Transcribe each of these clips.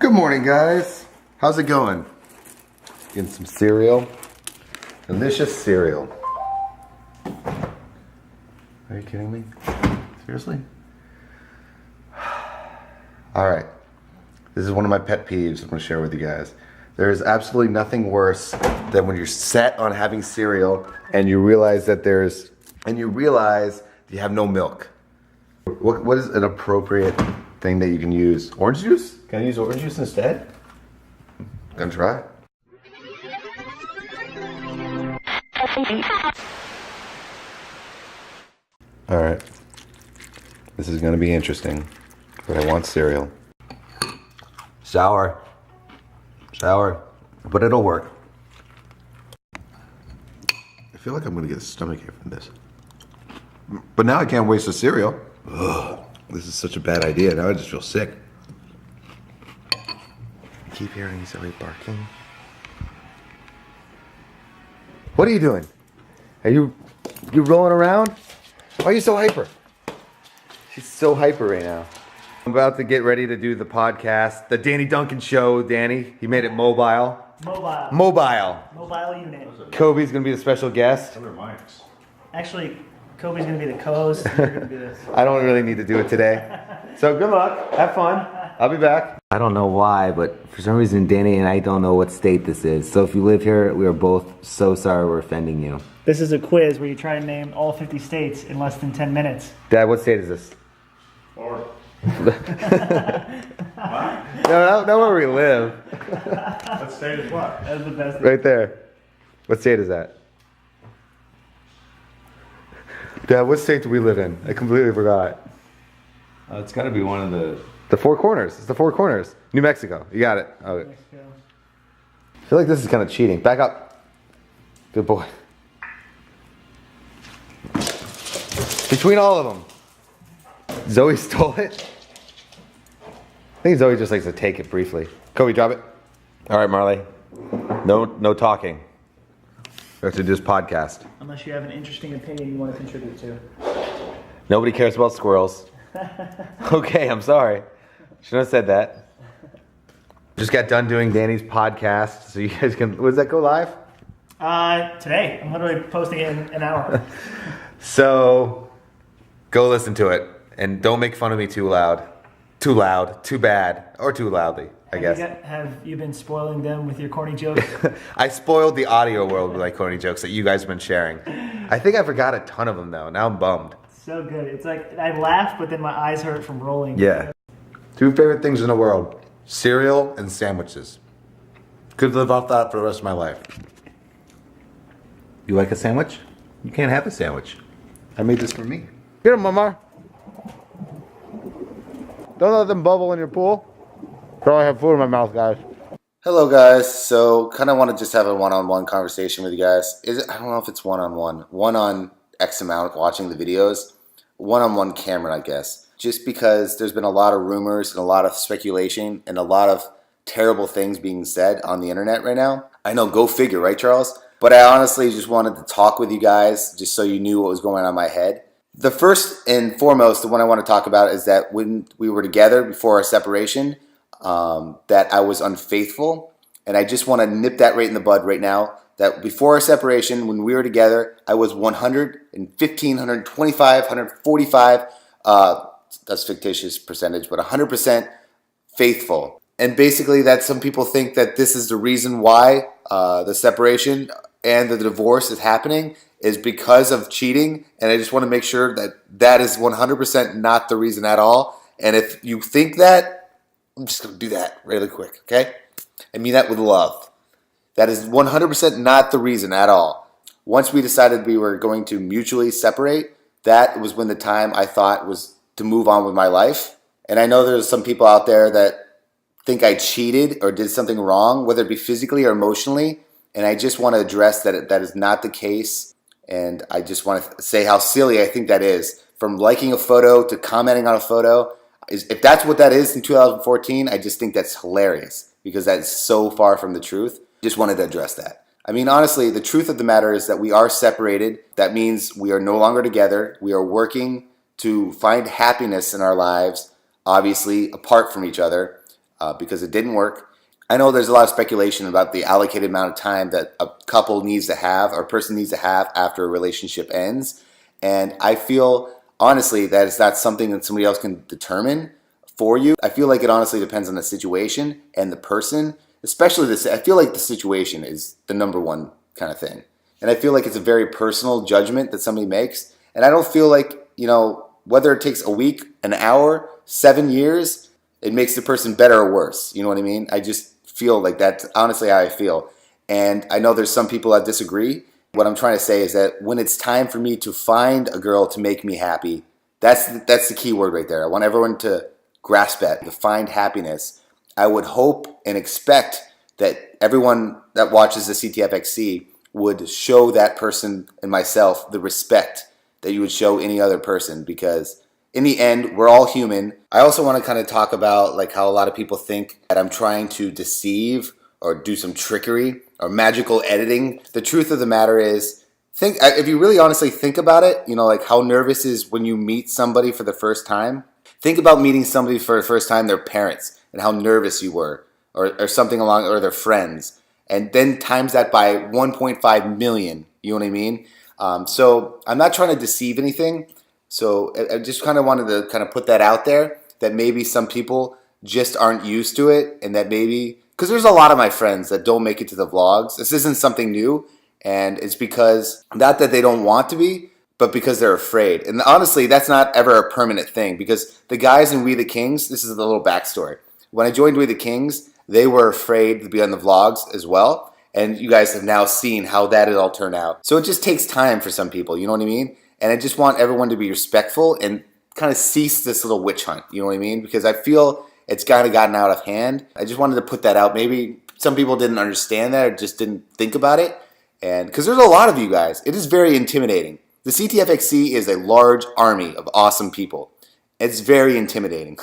Good morning, guys. How's it going? Getting some cereal. Delicious cereal. Are you kidding me? Seriously? All right. This is one of my pet peeves I'm going to share with you guys. There is absolutely nothing worse than when you're set on having cereal and you realize that you have no milk. What is an appropriate thing that you can use? Orange juice? Can I use orange juice instead? Gonna try. All right. This is gonna be interesting, but I want cereal. Sour, but it'll work. I feel like I'm gonna get a stomachache from this. But now I can't waste the cereal. Ugh, this is such a bad idea. Now I just feel sick. I keep hearing Zoe barking. What are you doing? Are you rolling around? Why are you so hyper? She's so hyper right now. I'm about to get ready to do the podcast, the Danny Duncan Show. Danny, he made it mobile. Mobile unit. Kobe's gonna be the special guest. Other mics. Actually, Kobe's gonna be the co-host. And you're gonna be the... I don't really need to do it today. So good luck. Have fun. I'll be back. I don't know why, but for some reason, Danny and I don't know what state this is. So if you live here, we are both so sorry we're offending you. This is a quiz where you try to name all 50 states in less than 10 minutes. Dad, what state is this? Or No, where we live. what state is what? That was the best. Right there. What state is that? Dad, what state do we live in? I completely forgot. It's got to be one of the... The Four Corners. It's the Four Corners. New Mexico. You got it. Okay. Mexico. I feel like this is kind of cheating. Back up. Good boy. Between all of them. Zoe stole it. I think Zoe just likes to take it briefly. Kobe, drop it. All right, Marley. No talking. We have to do this podcast. Unless you have an interesting opinion you want to contribute to. Nobody cares about squirrels. Okay, I'm sorry. Shouldn't have said that. Just got done doing Danny's podcast, so you guys can... Does that go live? Today. I'm literally posting it in an hour. So, go listen to it. And don't make fun of me too loud. Too bad, or too loudly, I guess. Have you been spoiling them with your corny jokes? I spoiled the audio world with my corny jokes that you guys have been sharing. I think I forgot a ton of them, though. Now I'm bummed. So good. It's like I laugh, but then my eyes hurt from rolling. Yeah. Two favorite things in the world. Cereal and sandwiches. Could live off that for the rest of my life. You like a sandwich? You can't have a sandwich. I made this for me. Get him, Mama. Don't let them bubble in your pool. Probably have food in my mouth, guys. Hello, guys. So, kind of want to just have a one-on-one conversation with you guys. I don't know if it's one-on-one. One on X amount watching the videos. One-on-one camera, I guess. Just because there's been a lot of rumors and a lot of speculation and a lot of terrible things being said on the internet right now. I know, go figure, right, Charles? But I honestly just wanted to talk with you guys just so you knew what was going on in my head. The first and foremost, the one I want to talk about is that when we were together before our separation, that I was unfaithful. And I just want to nip that right in the bud right now. That before our separation, when we were together, I was 115, 125, 145, that's fictitious percentage, but 100% faithful. And basically that some people think that this is the reason why the separation and the divorce is happening is because of cheating. And I just want to make sure that that is 100% not the reason at all. And if you think that, I'm just going to do that really quick, okay? I mean that with love. That is 100% not the reason at all. Once we decided we were going to mutually separate, that was when the time I thought was to move on with my life. And I know there's some people out there that think I cheated or did something wrong, whether it be physically or emotionally. And I just want to address that that is not the case. And I just want to say how silly I think that is. From liking a photo to commenting on a photo. If that's what that is in 2014, I just think that's hilarious because that's so far from the truth. Just wanted to address that. I mean, honestly, the truth of the matter is that we are separated. That means we are no longer together. We are working to find happiness in our lives, obviously, apart from each other. because it didn't work. I know there's a lot of speculation about the allocated amount of time that a couple needs to have or a person needs to have after a relationship ends. And I feel, honestly, that it's not something that somebody else can determine for you. I feel like it honestly depends on the situation and the person, especially this. I feel like the situation is the number one kind of thing. And I feel like it's a very personal judgment that somebody makes. And I don't feel like, whether it takes a week, an hour, 7 years, it makes the person better or worse. You know what I mean? I just feel like that's honestly how I feel. And I know there's some people that disagree. What I'm trying to say is that when it's time for me to find a girl to make me happy, that's the key word right there. I want everyone to grasp that, to find happiness. I would hope and expect that everyone that watches the CTFXC would show that person and myself the respect that you would show any other person, because in the end, we're all human. I also want to kind of talk about like how a lot of people think that I'm trying to deceive or do some trickery or magical editing. The truth of the matter is, if you really honestly think about it, like how nervous is when you meet somebody for the first time. Think about meeting somebody for the first time, their parents, and how nervous you were, or something along, or their friends, and then times that by 1.5 million. You know what I mean? So I'm not trying to deceive anything. So I just kind of wanted to kind of put that out there, that maybe some people just aren't used to it, and that maybe, because there's a lot of my friends that don't make it to the vlogs. This isn't something new, and it's because, not that they don't want to be, but because they're afraid. And honestly, that's not ever a permanent thing, because the guys in We the Kings, this is a little backstory. When I joined We the Kings, they were afraid to be on the vlogs as well, and you guys have now seen how that all turned out. So it just takes time for some people, you know what I mean? And I just want everyone to be respectful and kind of cease this little witch hunt, you know what I mean? Because I feel it's kind of gotten out of hand. I just wanted to put that out. Maybe some people didn't understand that or just didn't think about it. And because there's a lot of you guys, it is very intimidating. The CTFXC is a large army of awesome people. It's very intimidating.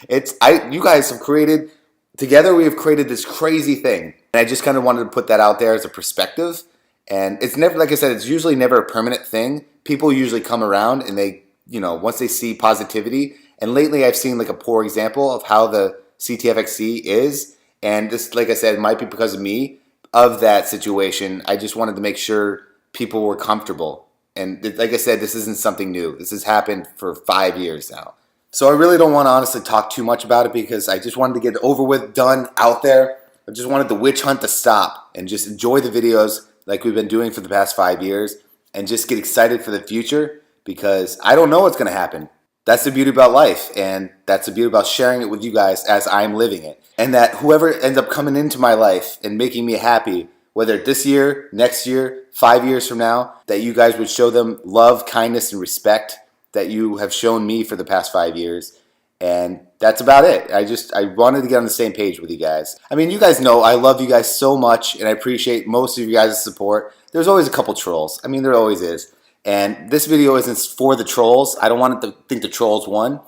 You guys have created, together we have created this crazy thing. And I just kind of wanted to put that out there as a perspective. And it's never, like I said, it's usually never a permanent thing. People usually come around and they, once they see positivity. And lately I've seen like a poor example of how the CTFXC is. And this, like I said, might be because of me, of that situation. I just wanted to make sure people were comfortable. And like I said, this isn't something new. This has happened for 5 years now. So I really don't want to honestly talk too much about it, because I just wanted to get it over with, done, out there. I just wanted the witch hunt to stop and just enjoy the videos like we've been doing for the past 5 years, and just get excited for the future, because I don't know what's going to happen. That's the beauty about life, and that's the beauty about sharing it with you guys as I'm living it. And that whoever ends up coming into my life and making me happy, whether this year, next year, 5 years from now, that you guys would show them love, kindness, and respect that you have shown me for the past 5 years. And that's about it. I wanted to get on the same page with you guys. I mean, you guys know I love you guys so much, and I appreciate most of you guys' support. There's always a couple trolls. I mean, there always is. And this video isn't for the trolls. I don't want to think the trolls won.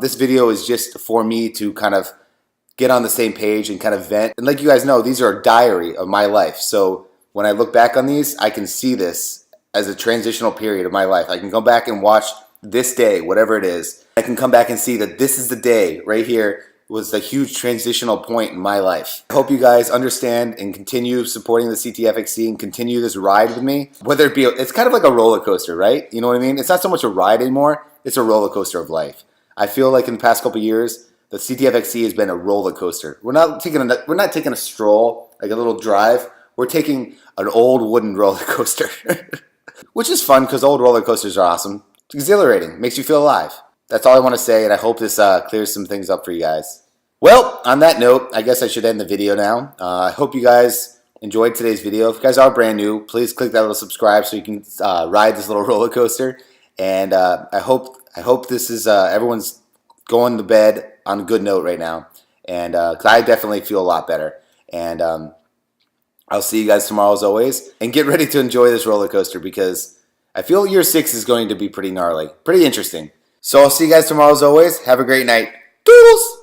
This video is just for me to kind of get on the same page and kind of vent. And like you guys know, these are a diary of my life. So when I look back on these, I can see this as a transitional period of my life. I can go back and watch this day, whatever it is. I can come back and see that this is the day right here was a huge transitional point in my life. I hope you guys understand and continue supporting the CTFXC and continue this ride with me. Whether it be, it's kind of like a roller coaster, right? You know what I mean? It's not so much a ride anymore. It's a roller coaster of life. I feel like in the past couple of years, the CTFXC has been a roller coaster. We're not taking a stroll, like a little drive. We're taking an old wooden roller coaster, which is fun because old roller coasters are awesome. It's exhilarating, makes you feel alive. That's all I want to say, and I hope this clears some things up for you guys. Well, on that note, I guess I should end the video now. I hope you guys enjoyed today's video. If you guys are brand new, please click that little subscribe so you can ride this little roller coaster. And I hope this is everyone's going to bed on a good note right now. And 'cause I definitely feel a lot better. And I'll see you guys tomorrow as always. And get ready to enjoy this roller coaster, because I feel year 6 is going to be pretty gnarly, pretty interesting. So I'll see you guys tomorrow as always. Have a great night. Doodles!